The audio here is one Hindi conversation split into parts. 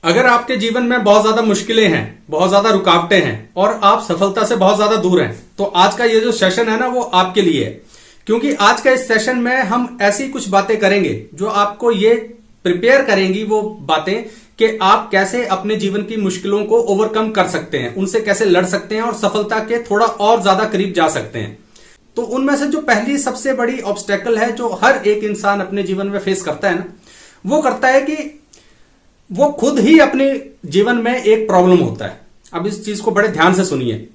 अगर आपके जीवन में बहुत ज्यादा मुश्किलें हैं, बहुत ज्यादा रुकावटें हैं और आप सफलता से बहुत ज्यादा दूर हैं, तो आज का ये जो सेशन है ना, वो आपके लिए है। क्योंकि आज का इस सेशन में हम ऐसी कुछ बातें करेंगे जो आपको ये प्रिपेयर करेंगी, वो बातें कि आप कैसे अपने जीवन की मुश्किलों को ओवरकम कर सकते हैं, उनसे कैसे लड़ सकते हैं और सफलता के थोड़ा और ज्यादा करीब जा सकते हैं। तो उनमें से जो पहली सबसे बड़ी ऑब्स्टेकल है जो हर एक इंसान अपने जीवन में फेस करता है ना, वो करता है कि वो खुद ही अपने जीवन में एक प्रॉब्लम होता है। अब इस चीज को बड़े ध्यान से सुनिए।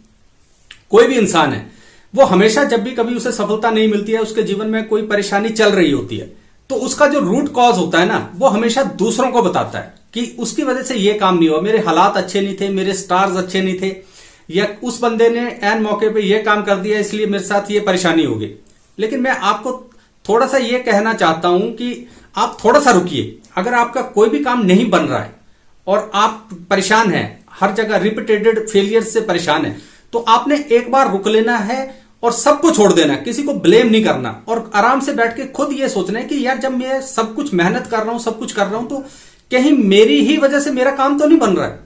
कोई भी इंसान है, वो हमेशा जब भी कभी उसे सफलता नहीं मिलती है, उसके जीवन में कोई परेशानी चल रही होती है, तो उसका जो रूट कॉज होता है ना, वो हमेशा दूसरों को बताता है कि उसकी वजह से ये काम नहीं हुआ, मेरे हालात अच्छे नहीं थे, मेरे स्टार्स अच्छे नहीं थे, या उस बंदे ने एन मौके पे ये काम कर दिया इसलिए मेरे साथ ये परेशानी होगी। लेकिन मैं आपको थोड़ा सा ये कहना चाहता हूं कि आप थोड़ा सा रुकिए। अगर आपका कोई भी काम नहीं बन रहा है और आप परेशान हैं, हर जगह रिपीटेड फेलियर से परेशान है, तो आपने एक बार रुक लेना है और सबको छोड़ देना, किसी को ब्लेम नहीं करना और आराम से बैठ के खुद ये सोचना है कि यार जब मैं सब कुछ मेहनत कर रहा हूं, सब कुछ कर रहा हूं, तो कहीं मेरी ही वजह से मेरा काम तो नहीं बन रहा है।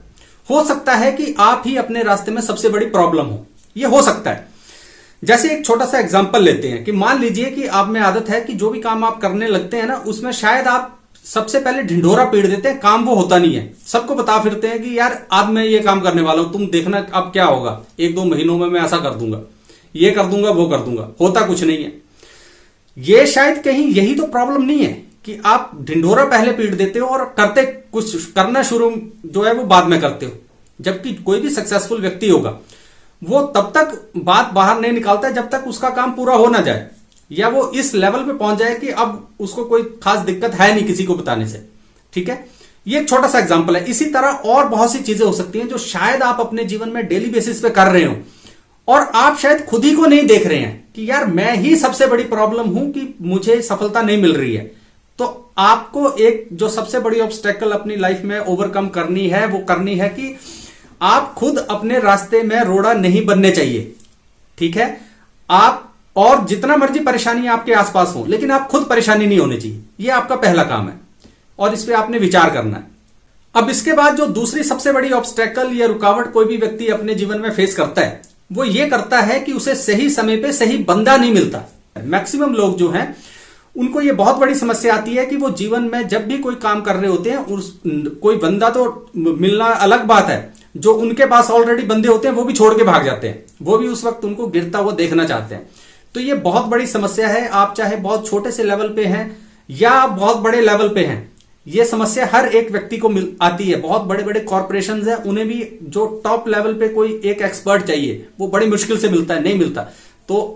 हो सकता है कि आप ही अपने रास्ते में सबसे बड़ी प्रॉब्लम हो, ये हो सकता है। जैसे एक छोटा सा एग्जांपल लेते हैं कि मान लीजिए कि आप में आदत है कि जो भी काम आप करने लगते हैं ना, उसमें शायद आप सबसे पहले ढिंढोरा पीट देते हैं, काम वो होता नहीं है। सबको बता फिरते हैं कि यार आज मैं ये काम करने वाला हूं, तुम देखना अब क्या होगा, 1-2 महीनों में मैं ऐसा कर दूंगा, ये कर दूंगा, वो कर दूंगा, होता कुछ नहीं है। ये शायद कहीं यही तो प्रॉब्लम नहीं है कि आप ढिंढोरा पहले पीट देते हो और करते कुछ करना शुरू जो है वो बाद में करते हो। जबकि कोई भी सक्सेसफुल व्यक्ति होगा, वो तब तक बात बाहर नहीं निकालता है जब तक उसका काम पूरा हो ना जाए, या वो इस लेवल पे पहुंच जाए कि अब उसको कोई खास दिक्कत है नहीं किसी को बताने से। ठीक है, ये एक छोटा सा एग्जांपल है। इसी तरह और बहुत सी चीजें हो सकती हैं जो शायद आप अपने जीवन में डेली बेसिस पे कर रहे हो और आप शायद खुद ही को नहीं देख रहे हैं कि यार मैं ही सबसे बड़ी प्रॉब्लम हूं कि मुझे सफलता नहीं मिल रही है। तो आपको एक जो सबसे बड़ी ऑब्स्टेकल अपनी लाइफ में ओवरकम करनी है, वो करनी है कि आप खुद अपने रास्ते में रोड़ा नहीं बनने चाहिए। ठीक है, आप और जितना मर्जी परेशानी आपके आसपास हो, लेकिन आप खुद परेशानी नहीं होनी चाहिए। यह आपका पहला काम है और इस पे आपने विचार करना है। अब इसके बाद जो दूसरी सबसे बड़ी ऑब्स्टेकल या रुकावट कोई भी व्यक्ति अपने जीवन में फेस करता है, वो ये करता है कि उसे सही समय पे सही बंदा नहीं मिलता। मैक्सिमम लोग जो हैं, उनको ये बहुत बड़ी समस्या आती है कि वो जीवन में जब भी कोई काम कर रहे होते हैं, कोई बंदा तो मिलना अलग बात है, जो उनके पास ऑलरेडी बंदे होते हैं वो भी छोड़ के भाग जाते हैं, वो भी उस वक्त उनको गिरता हुआ देखना चाहते हैं। तो ये बहुत बड़ी समस्या है। आप चाहे बहुत छोटे से लेवल पे हैं या बहुत बड़े लेवल पे हैं, ये समस्या हर एक व्यक्ति को आती है। बहुत बड़े बड़े कॉर्पोरेशंस हैं, उन्हें भी जो टॉप लेवल पे कोई एक एक्सपर्ट चाहिए, वो बड़ी मुश्किल से मिलता है, नहीं मिलता। तो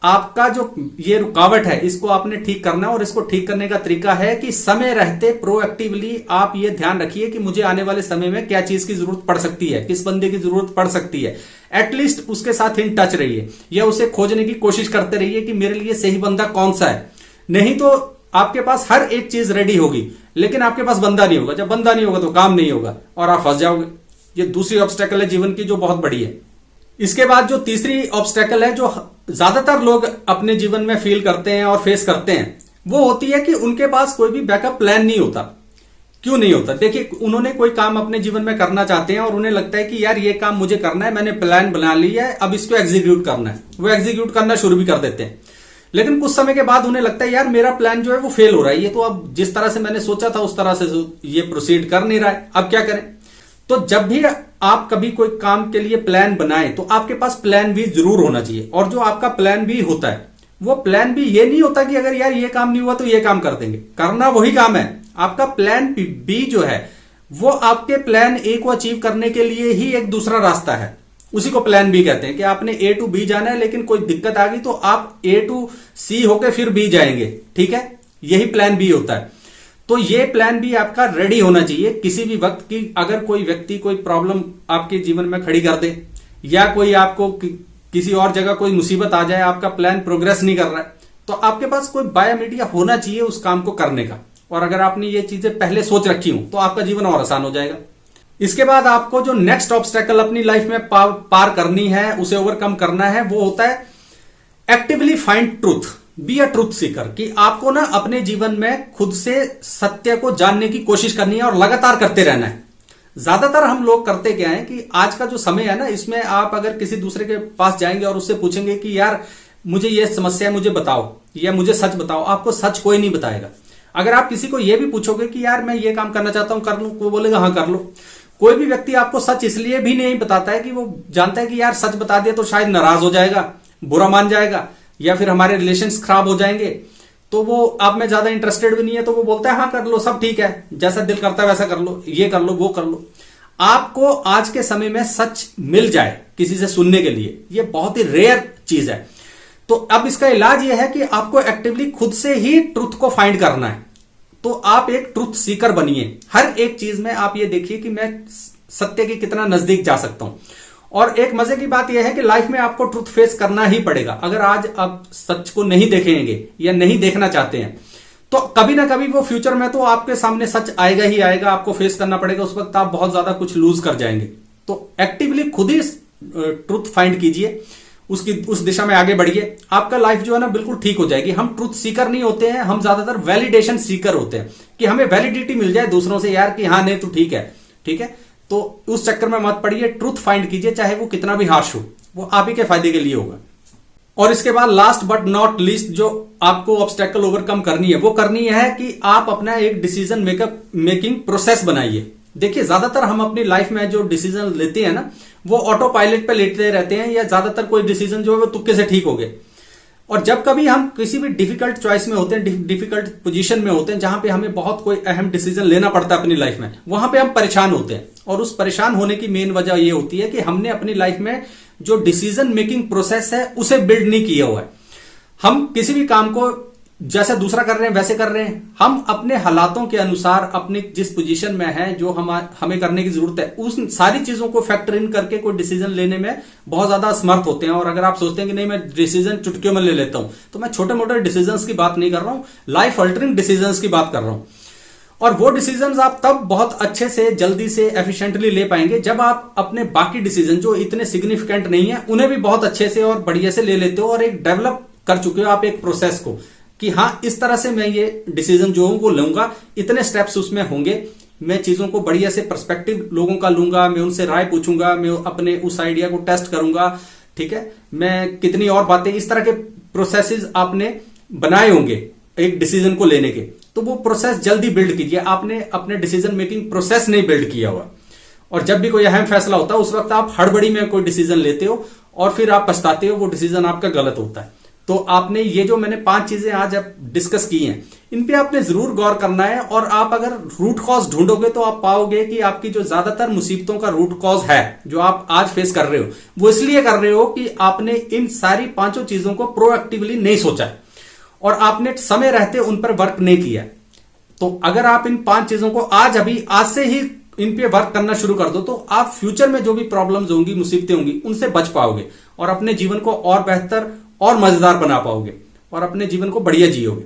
आपका जो ये रुकावट है, इसको आपने ठीक करना है और इसको ठीक करने का तरीका है कि समय रहते प्रोएक्टिवली आप ये ध्यान रखिए कि मुझे आने वाले समय में क्या चीज की जरूरत पड़ सकती है, किस बंदे की जरूरत पड़ सकती है। एटलीस्ट उसके साथ इन टच रहिए या उसे खोजने की कोशिश करते रहिए कि मेरे लिए सही बंदा कौन सा है। नहीं तो आपके पास हर एक चीज रेडी होगी, लेकिन आपके पास बंदा नहीं होगा। जब बंदा नहीं होगा तो काम नहीं होगा और आप फंस जाओगे। ये दूसरी ऑब्स्टेकल है जीवन की जो बहुत बड़ी है। इसके बाद जो तीसरी ऑब्स्टेकल है जो ज्यादातर लोग अपने जीवन में फील करते हैं और फेस करते हैं, वो होती है कि उनके पास कोई भी बैकअप प्लान नहीं होता। क्यों नहीं होता? देखिए, उन्होंने कोई काम अपने जीवन में करना चाहते हैं और उन्हें लगता है कि यार ये काम मुझे करना है, मैंने प्लान बना लिया है, अब इसको एग्जीक्यूट करना है। वो एग्जीक्यूट करना शुरू भी कर देते हैं, लेकिन कुछ समय के बाद उन्हें लगता है यार मेरा प्लान जो है वो फेल हो रहा है, ये तो अब जिस तरह से मैंने सोचा था उस तरह से ये प्रोसीड कर नहीं रहा है, अब क्या करें। तो जब भी आप कभी कोई काम के लिए प्लान बनाएं, तो आपके पास प्लान बी जरूर होना चाहिए। और जो आपका प्लान बी होता है, वो प्लान बी ये नहीं होता कि अगर यार ये काम नहीं हुआ तो ये काम कर देंगे, करना वही काम है। आपका प्लान बी जो है वो आपके प्लान ए को अचीव करने के लिए ही एक दूसरा रास्ता है, उसी को प्लान बी कहते हैं। कि आपने ए टू बी जाना है, लेकिन कोई दिक्कत आ गई तो आप ए टू सी होकर फिर बी जाएंगे। ठीक है, यही प्लान बी होता है। तो ये प्लान भी आपका रेडी होना चाहिए किसी भी वक्त की अगर कोई व्यक्ति कोई प्रॉब्लम आपके जीवन में खड़ी कर दे, या कोई आपको किसी और जगह कोई मुसीबत आ जाए, आपका प्लान प्रोग्रेस नहीं कर रहा है, तो आपके पास कोई बायो मीडिया होना चाहिए उस काम को करने का। और अगर आपने ये चीजें पहले सोच रखी हो तो आपका जीवन और आसान हो जाएगा। इसके बाद आपको जो नेक्स्ट ऑब्स्टेकल अपनी लाइफ में पार करनी है, उसे ओवरकम करना है, वो होता है actively find truth, be a truth Sikar. कि आपको ना अपने जीवन में खुद से सत्य को जानने की कोशिश करनी है और लगातार करते रहना है। ज्यादातर हम लोग करते क्या है कि आज का जो समय है ना, इसमें आप अगर किसी दूसरे के पास जाएंगे और उससे पूछेंगे कि यार मुझे ये समस्या है, मुझे बताओ या मुझे सच बताओ, आपको सच कोई नहीं बताएगा। अगर आप किसी को ये भी पूछोगे कि यार मैं ये काम करना चाहता हूं, कर लूं, वो बोलेगा हाँ कर लो। कोई भी व्यक्ति आपको सच इसलिए भी नहीं बताता है कि वो जानता है कि यार सच बता दिया तो शायद नाराज हो जाएगा, बुरा मान जाएगा, या फिर हमारे रिलेशंस खराब हो जाएंगे, तो वो आप में ज्यादा इंटरेस्टेड भी नहीं है, तो वो बोलता है हाँ कर लो, सब ठीक है, जैसा दिल करता है वैसा कर लो, ये कर लो, वो कर लो। आपको आज के समय में सच मिल जाए किसी से सुनने के लिए, ये बहुत ही रेयर चीज है। तो अब इसका इलाज ये है कि आपको एक्टिवली खुद से ही ट्रुथ को फाइंड करना है। तो आप एक ट्रुथ सीकर बनिए। हर एक चीज में आप ये देखिए कि मैं सत्य के कितना नजदीक जा सकता हूं। और एक मजे की बात यह है कि लाइफ में आपको ट्रुथ फेस करना ही पड़ेगा। अगर आज आप सच को नहीं देखेंगे या नहीं देखना चाहते हैं, तो कभी ना कभी वो फ्यूचर में तो आपके सामने सच आएगा ही आएगा, आपको फेस करना पड़ेगा। उस वक्त आप बहुत ज्यादा कुछ लूज कर जाएंगे। तो एक्टिवली खुद ही ट्रुथ फाइंड कीजिए, उस दिशा में आगे बढ़िए। आपका लाइफ जो है ना बिल्कुल ठीक हो जाएगी। हम ट्रुथ सीकर नहीं होते हैं, हम ज्यादातर वैलिडेशन सीकर होते हैं कि हमें वैलिडिटी मिल जाए दूसरों से, यार कि हाँ नहीं तू ठीक है, ठीक है। तो उस चक्कर में मत पड़िए, ट्रुथ फाइंड कीजिए, चाहे वो कितना भी हार्श हो, वो आप ही के फायदे के लिए होगा। और इसके बाद लास्ट बट नॉट लीस्ट जो आपको ऑब्स्टेकल ओवरकम करनी है, वो करनी है कि आप अपना एक डिसीजन मेकिंग प्रोसेस बनाइए। देखिए ज्यादातर हम अपनी लाइफ में जो डिसीजन लेते हैं ना, वो ऑटो पायलट पे लेते रहते हैं, या ज्यादातर कोई डिसीजन जो है वो तुक्के से ठीक हो गए। और जब कभी हम किसी भी डिफिकल्ट चॉइस में होते हैं, डिफिकल्ट पोजीशन में होते हैं, जहां पे हमें बहुत कोई अहम डिसीजन लेना पड़ता है अपनी लाइफ में, वहां पे हम परेशान होते हैं। और उस परेशान होने की मेन वजह यह होती है कि हमने अपनी लाइफ में जो डिसीजन मेकिंग प्रोसेस है उसे बिल्ड नहीं किया हुआ है। हम किसी भी काम को जैसे दूसरा कर रहे हैं वैसे कर रहे हैं। हम अपने हालातों के अनुसार अपनी जिस पोजीशन में है, जो हमें करने की जरूरत है, उस सारी चीजों को फैक्टर इन करके कोई डिसीजन लेने में बहुत ज्यादा असमर्थ होते हैं। और अगर आप सोचते हैं कि नहीं मैं डिसीजन चुटकियों में ले लेता हूं, तो मैं छोटे मोटे डिसीजंस की बात नहीं कर रहा हूं, लाइफ अल्टरिंग डिसीजंस की बात कर रहा हूं। और वो डिसीजंस आप तब बहुत अच्छे से, जल्दी से, एफिशिएंटली ले पाएंगे जब आप अपने बाकी डिसीजन जो इतने सिग्निफिकेंट नहीं है उन्हें भी बहुत अच्छे से और बढ़िया से ले लेते हो, और एक डेवलप कर चुके हो आप एक प्रोसेस को कि हाँ इस तरह से मैं ये डिसीजन जो हूं वो लूंगा, इतने स्टेप्स उसमें होंगे, मैं चीजों को बढ़िया से पर्सपेक्टिव लोगों का लूंगा, मैं उनसे राय पूछूंगा, मैं अपने उस आइडिया को टेस्ट करूंगा, ठीक है, मैं कितनी और बातें, इस तरह के प्रोसेसेस आपने बनाए होंगे एक डिसीजन को लेने के। तो वो प्रोसेस जल्दी बिल्ड कीजिए। आपने अपने डिसीजन मेकिंग प्रोसेस नहीं बिल्ड किया हुआ, और जब भी कोई अहम फैसला होता है उस वक्त आप हड़बड़ी में कोई डिसीजन लेते हो और फिर आप पछताते हो, वो डिसीजन आपका गलत होता है। तो आपने ये जो मैंने 5 चीजें आज डिस्कस की हैं, इन पे आपने जरूर गौर करना है। और आप अगर रूट कॉज ढूंढोगे तो आप पाओगे कि आपकी जो ज्यादातर मुसीबतों का रूट कॉज है जो आप आज फेस कर रहे हो, वो इसलिए कर रहे हो कि आपने इन सारी 5 चीजों को प्रोएक्टिवली नहीं सोचा है और आपने समय रहते उन पर वर्क नहीं किया। तो अगर आप इन 5 चीजों को आज से ही इन पे वर्क करना शुरू कर दो, तो आप फ्यूचर में जो भी प्रॉब्लम्स होंगी, मुसीबतें होंगी, उनसे बच पाओगे और अपने जीवन को और बेहतर और मजेदार बना पाओगे और अपने जीवन को बढ़िया जियोगे।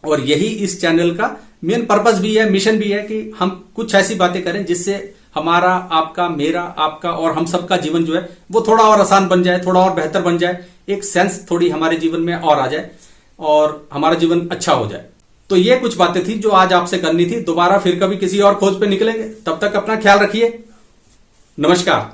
और यही इस चैनल का मेन पर्पस भी है, मिशन भी है कि हम कुछ ऐसी बातें करें जिससे हमारा, आपका, मेरा, आपका और हम सबका जीवन जो है वो थोड़ा और आसान बन जाए, थोड़ा और बेहतर बन जाए, एक सेंस थोड़ी हमारे जीवन में और आ जाए और हमारा जीवन अच्छा हो जाए। तो ये कुछ बातें थी जो आज आपसे करनी थी। दोबारा फिर कभी किसी और खोज पे निकलेंगे, तब तक अपना ख्याल रखिए। नमस्कार।